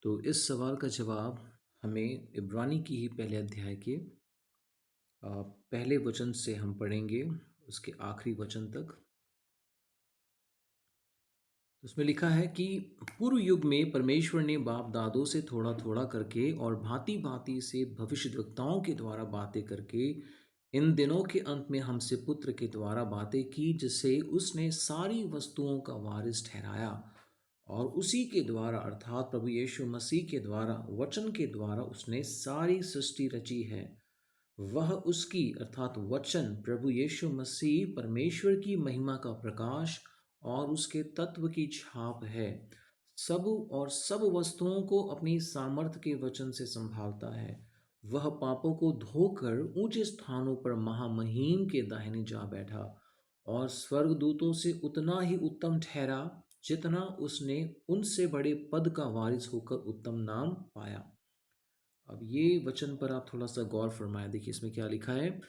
[SPEAKER 1] तो इस सवाल का जवाब हमें इब्रानी की ही पहले अध्याय के पहले वचन से हम पढ़ेंगे उसके आखिरी वचन तक। उसमें लिखा है कि पूर्व युग में परमेश्वर ने बाप दादों से थोड़ा थोड़ा करके और भांति भांति से भविष्यद्वक्ताओं के द्वारा बातें करके इन दिनों के अंत में हमसे पुत्र के द्वारा बातें की, जिसे उसने सारी वस्तुओं का वारिस ठहराया और उसी के द्वारा अर्थात प्रभु यीशु मसीह के द्वारा वचन के द्वारा उसने सारी सृष्टि रची है। वह उसकी अर्थात वचन प्रभु यीशु मसीह परमेश्वर की महिमा का प्रकाश और उसके तत्व की छाप है। सब और सब वस्तुओं को अपनी सामर्थ्य के वचन से संभालता है। वह पापों को धोकर ऊंचे स्थानों पर महामहीम के दाहिने जा बैठा और स्वर्गदूतों से उतना ही उत्तम ठहरा जितना उसने उनसे बड़े पद का वारिस होकर उत्तम नाम पाया। अब ये वचन पर आप थोड़ा सा गौर फरमाएं। देखिए इसमें क्या लिखा है,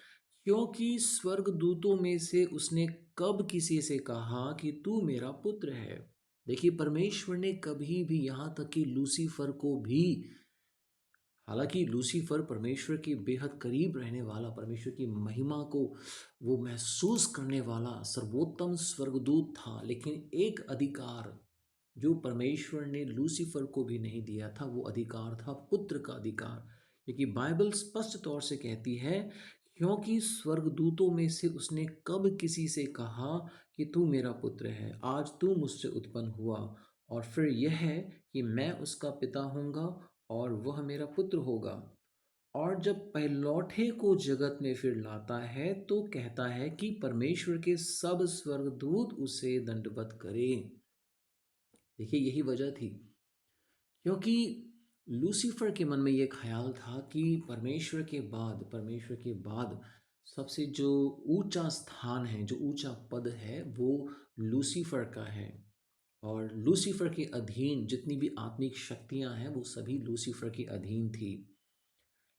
[SPEAKER 1] क्योंकि स्वर्गदूतों में से उसने कब किसी से कहा कि तू मेरा पुत्र है। देखिए परमेश्वर ने कभी भी, यहाँ तक कि लूसीफर को भी, हालांकि लूसीफर परमेश्वर के बेहद करीब रहने वाला, परमेश्वर की महिमा को वो महसूस करने वाला सर्वोत्तम स्वर्गदूत था, लेकिन एक अधिकार जो परमेश्वर ने लूसीफर को भी नहीं दिया था वो अधिकार था पुत्र का अधिकार। क्योंकि बाइबल स्पष्ट तौर से कहती है, क्योंकि स्वर्गदूतों में से उसने कब किसी से कहा कि तू मेरा पुत्र है, आज तू मुझसे उत्पन्न हुआ। और फिर यह है कि मैं उसका पिता होऊंगा और वह मेरा पुत्र होगा। और जब पहलौठे को जगत में फिर लाता है तो कहता है कि परमेश्वर के सब स्वर्गदूत उसे दंडवत करें। देखिए यही वजह थी, क्योंकि लूसीफर के मन में ये ख्याल था कि परमेश्वर के बाद सबसे जो ऊंचा स्थान है, जो ऊंचा पद है, वो लूसीफर का है। और लूसीफर के अधीन जितनी भी आत्मिक शक्तियां हैं वो सभी लूसीफर के अधीन थी।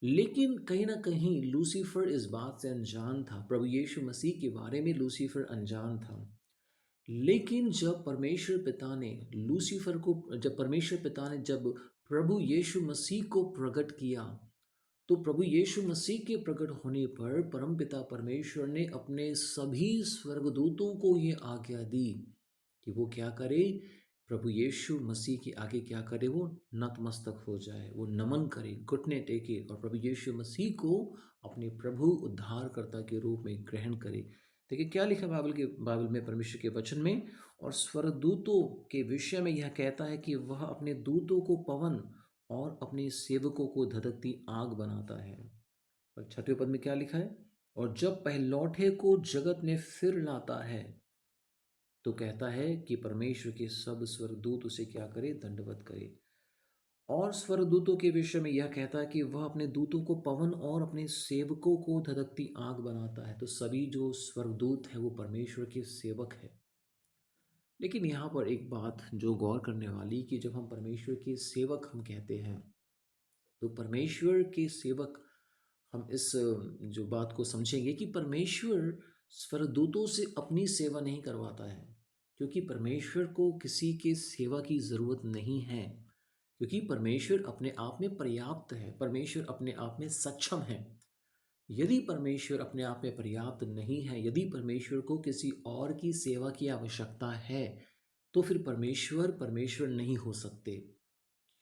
[SPEAKER 1] लेकिन कहीं ना कहीं लूसीफर इस बात से अनजान था, प्रभु यीशु मसीह के बारे में लूसीफर अनजान था। लेकिन जब परमेश्वर पिता ने जब प्रभु यीशु मसीह को प्रकट किया, तो प्रभु यीशु मसीह के प्रकट होने पर परमपिता परमेश्वर ने अपने सभी स्वर्गदूतों को ये आज्ञा दी कि वो क्या करे, प्रभु यीशु मसीह के आगे क्या करे, वो नतमस्तक हो जाए, वो नमन करे, घुटने टेके और प्रभु यीशु मसीह को अपने प्रभु उद्धारकर्ता के रूप में ग्रहण करे। देखिए क्या लिखा बाइबल में, परमेश्वर के वचन में। और स्वर्गदूतों के विषय में यह कहता है कि वह अपने दूतों को पवन और अपने सेवकों को धधकती आग बनाता है। और छठवें पद में क्या लिखा है, और जब पहलौठे को जगत में फिर लाता है तो कहता है कि परमेश्वर के सब स्वर्गदूत उसे क्या करे, दंडवत करे। और स्वर्गदूतों के विषय में यह कहता है कि वह अपने दूतों को पवन और अपने सेवकों को धधकती आग बनाता है। तो सभी जो स्वर्गदूत है वो परमेश्वर के सेवक है। लेकिन यहाँ पर एक बात जो गौर करने वाली, कि जब हम परमेश्वर के सेवक हम कहते हैं, तो परमेश्वर के सेवक, हम इस जो बात को समझेंगे कि परमेश्वर स्वर्गदूतों से अपनी सेवा नहीं करवाता है, क्योंकि परमेश्वर को किसी के सेवा की ज़रूरत नहीं है। क्योंकि परमेश्वर अपने आप में पर्याप्त है, परमेश्वर अपने आप में सक्षम है। यदि परमेश्वर अपने आप में पर्याप्त नहीं है, यदि परमेश्वर को किसी और की सेवा की आवश्यकता है, तो फिर परमेश्वर परमेश्वर नहीं हो सकते।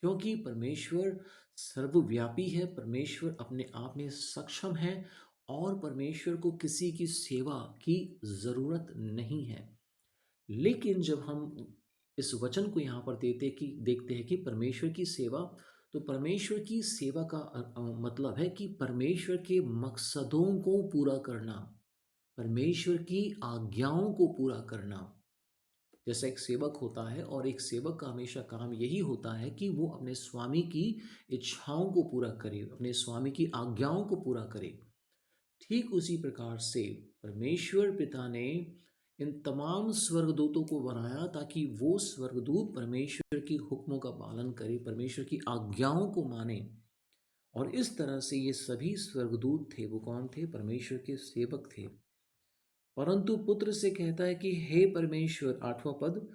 [SPEAKER 1] क्योंकि परमेश्वर सर्वव्यापी है, परमेश्वर अपने आप में सक्षम है और परमेश्वर को किसी की सेवा की ज़रूरत नहीं है। लेकिन जब हम इस वचन को यहाँ पर देखते हैं कि परमेश्वर की सेवा, तो परमेश्वर की सेवा का मतलब है कि परमेश्वर के मकसदों को पूरा करना, परमेश्वर की आज्ञाओं को पूरा करना। जैसा एक सेवक होता है और एक सेवक का हमेशा काम यही होता है कि वो अपने स्वामी की इच्छाओं को पूरा करे, अपने स्वामी की आज्ञाओं को पूरा करे। ठीक उसी प्रकार से परमेश्वर पिता ने इन तमाम स्वर्गदूतों को बनाया ताकि वो स्वर्गदूत परमेश्वर की हुक्मों का पालन करे, परमेश्वर की आज्ञाओं को माने। और इस तरह से ये सभी स्वर्गदूत थे, वो कौन थे? परमेश्वर के सेवक थे। परंतु पुत्र से कहता है कि हे परमेश्वर, 8वां पद,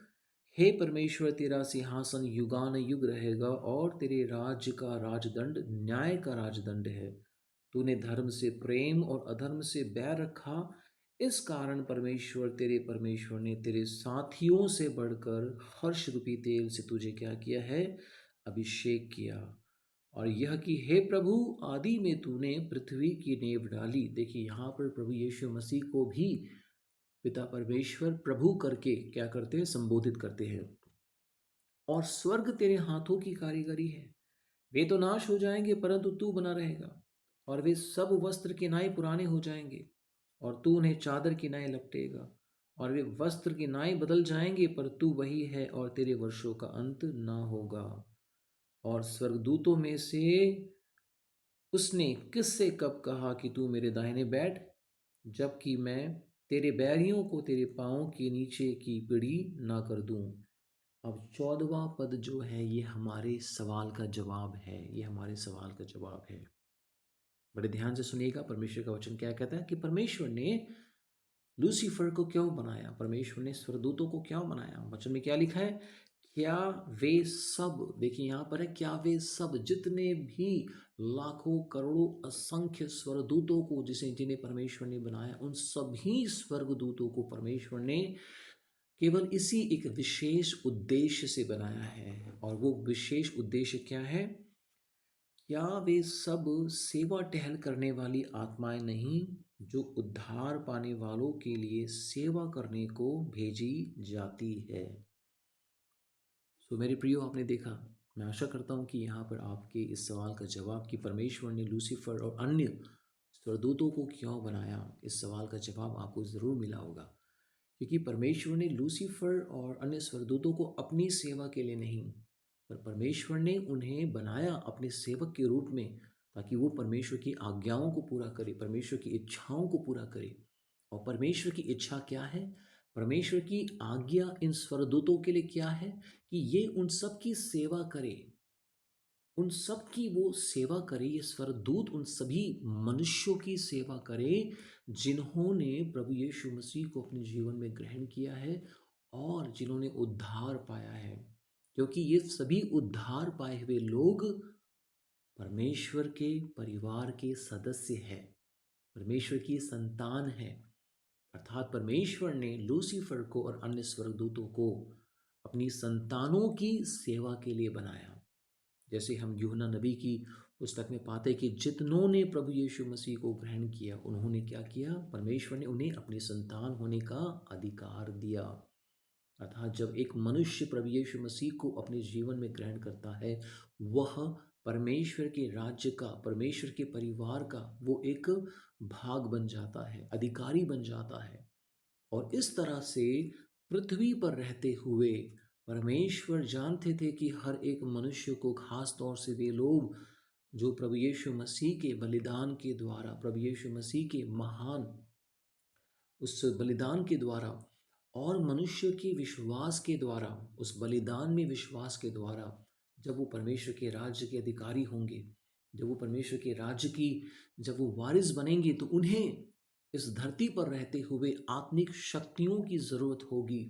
[SPEAKER 1] हे परमेश्वर, तेरा सिंहासन युगान युग रहेगा और तेरे राज्य का राजदंड न्याय का राजदंड है। तूने धर्म से प्रेम और अधर्म से बैर रखा। इस कारण परमेश्वर, तेरे परमेश्वर ने तेरे साथियों से बढ़कर हर्ष रूपी तेल से तुझे क्या किया है? अभिषेक किया। और यह कि हे प्रभु, आदि में तूने पृथ्वी की नींव डाली। देखिए यहाँ पर प्रभु यीशु मसीह को भी पिता परमेश्वर प्रभु करके क्या करते हैं? संबोधित करते हैं। और स्वर्ग तेरे हाथों की कारीगरी है, वे तो नाश हो जाएंगे परंतु तू बना रहेगा। और वे सब वस्त्र किनाए पुराने हो जाएंगे और तू उन्हें चादर किनाए लपटेगा। और वे वस्त्र किनाए बदल जाएंगे पर तू वही है और तेरे वर्षों का अंत ना होगा। और स्वर्गदूतों में से उसने किससे कब कहा कि तू मेरे दाहिने बैठ, जबकि मैं तेरे बैरियों को तेरे पाँव के नीचे की पीढ़ी ना कर दूं। अब 14वां पद जो है ये हमारे सवाल का जवाब है, ये हमारे सवाल का जवाब है। बड़े ध्यान से सुनिएगा, परमेश्वर का वचन क्या कहता है कि परमेश्वर ने लूसीफर को क्यों बनाया, परमेश्वर ने स्वर्गदूतों को क्यों बनाया। वचन में क्या लिखा है? क्या वे सब, देखिए यहाँ पर है, क्या वे सब, जितने भी लाखों करोड़ों असंख्य स्वर्गदूतों को जिन्हें परमेश्वर ने बनाया, उन सभी स्वर्गदूतों को परमेश्वर ने केवल इसी एक विशेष उद्देश्य से बनाया है। और वो विशेष उद्देश्य क्या है? क्या वे सब सेवा टहल करने वाली आत्माएं नहीं, जो उद्धार पाने वालों के लिए सेवा करने को भेजी जाती है? सो मेरे प्रियो, आपने देखा, मैं आशा करता हूँ कि यहाँ पर आपके इस सवाल का जवाब कि परमेश्वर ने लूसीफर और अन्य स्वर्गदूतों को क्यों बनाया, इस सवाल का जवाब आपको ज़रूर मिला होगा। क्योंकि परमेश्वर ने लूसीफर और अन्य स्वर्गदूतों को अपनी सेवा के लिए नहीं, पर परमेश्वर ने उन्हें बनाया अपने सेवक के रूप में, ताकि वो परमेश्वर की आज्ञाओं को पूरा करे, परमेश्वर की इच्छाओं को पूरा करे। और परमेश्वर की इच्छा क्या है? परमेश्वर की आज्ञा इन स्वर्गदूतों के लिए क्या है? कि ये उन सब की सेवा करे, उन सब की वो सेवा करे। ये स्वर्गदूत उन सभी मनुष्यों की सेवा करे जिन्होंने प्रभु यीशु मसीह को अपने जीवन में ग्रहण किया है और जिन्होंने उद्धार पाया है। क्योंकि ये सभी उद्धार पाए हुए लोग परमेश्वर के परिवार के सदस्य हैं, परमेश्वर की संतान है। अर्थात परमेश्वर ने लूसीफर को और अन्य स्वर्गदूतों को अपनी संतानों की सेवा के लिए बनाया। जैसे हम यूहन्ना नबी की पुस्तक में पाते कि जितनों ने प्रभु यीशु मसीह को ग्रहण किया, उन्होंने क्या किया? परमेश्वर ने उन्हें अपनी संतान होने का अधिकार दिया। अर्थात जब एक मनुष्य प्रभु यीशु मसीह को अपने जीवन में ग्रहण करता है, वह परमेश्वर के राज्य का, परमेश्वर के परिवार का वो एक भाग बन जाता है, अधिकारी बन जाता है। और इस तरह से पृथ्वी पर रहते हुए परमेश्वर जानते थे कि हर एक मनुष्य को, खास तौर से वे लोग जो प्रभु यीशु मसीह के बलिदान के द्वारा, प्रभु यीशु मसीह के महान उस बलिदान के द्वारा और मनुष्य के विश्वास के द्वारा, उस बलिदान में विश्वास के द्वारा, जब वो परमेश्वर के राज्य के अधिकारी होंगे, जब वो परमेश्वर के राज्य की जब वो वारिस बनेंगे, तो उन्हें इस धरती पर रहते हुए आत्मिक शक्तियों की जरूरत होगी।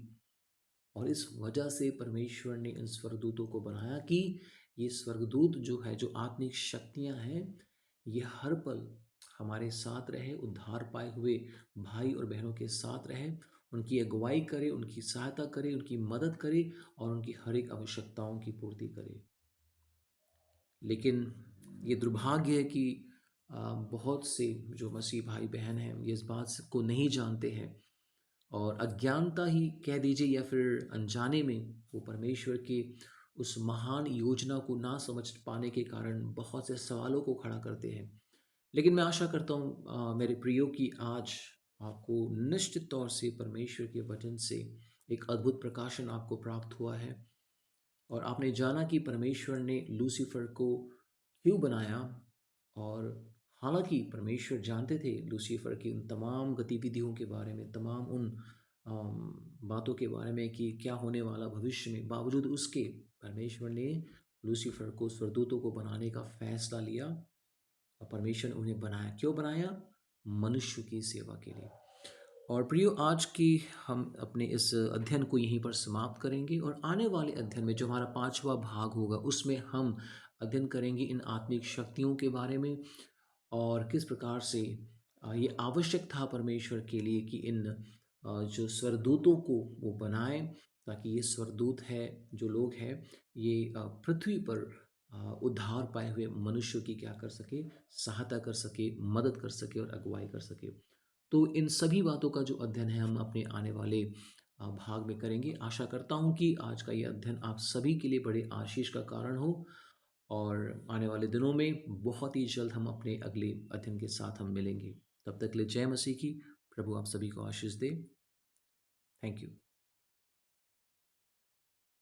[SPEAKER 1] और इस वजह से परमेश्वर ने इन स्वर्गदूतों को बनाया कि ये स्वर्गदूत जो है, जो आत्मिक शक्तियां हैं, ये हर पल हमारे साथ रहे, उद्धार पाए हुए भाई और बहनों के साथ रहे, उनकी अगुवाई करे, उनकी सहायता करे, उनकी मदद करे और उनकी हर एक आवश्यकताओं की पूर्ति करे। लेकिन ये दुर्भाग्य है कि बहुत से जो मसीह भाई बहन हैं, ये इस बात को नहीं जानते हैं और अज्ञानता ही कह दीजिए या फिर अनजाने में वो परमेश्वर के उस महान योजना को ना समझ पाने के कारण बहुत से सवालों को खड़ा करते हैं। लेकिन मैं आशा करता हूँ मेरे प्रियो कि आज आपको निश्चित तौर से परमेश्वर के वचन से एक अद्भुत प्रकाशन आपको प्राप्त हुआ है और आपने जाना कि परमेश्वर ने लूसीफर को क्यों बनाया। और हालांकि परमेश्वर जानते थे लूसीफर की उन तमाम गतिविधियों के बारे में, तमाम उन बातों के बारे में कि क्या होने वाला भविष्य में, बावजूद उसके परमेश्वर ने लूसीफर को, स्वर्गदूतों को बनाने का फैसला लिया। और परमेश्वर ने उन्हें बनाया, क्यों बनाया? मनुष्य की सेवा के लिए। और प्रियो, आज की हम अपने इस अध्ययन को यहीं पर समाप्त करेंगे और आने वाले अध्ययन में जो हमारा 5वां भाग होगा उसमें हम अध्ययन करेंगे इन आत्मिक शक्तियों के बारे में और किस प्रकार से ये आवश्यक था परमेश्वर के लिए कि इन जो स्वर्गदूतों को वो बनाए, ताकि ये स्वर्गदूत है जो लोग हैं ये पृथ्वी पर उद्धार पाए हुए मनुष्यों की क्या कर सके, सहायता कर सके, मदद कर सके और अगुवाई कर सके। तो इन सभी बातों का जो अध्ययन है हम अपने आने वाले भाग में करेंगे। आशा करता हूँ कि आज का ये अध्ययन आप सभी के लिए बड़े आशीष का कारण हो और आने वाले दिनों में बहुत ही जल्द हम अपने अगले अध्ययन के साथ हम मिलेंगे। तब तक के लिए जय मसीह की। प्रभु आप सभी को आशीष दे। Thank you.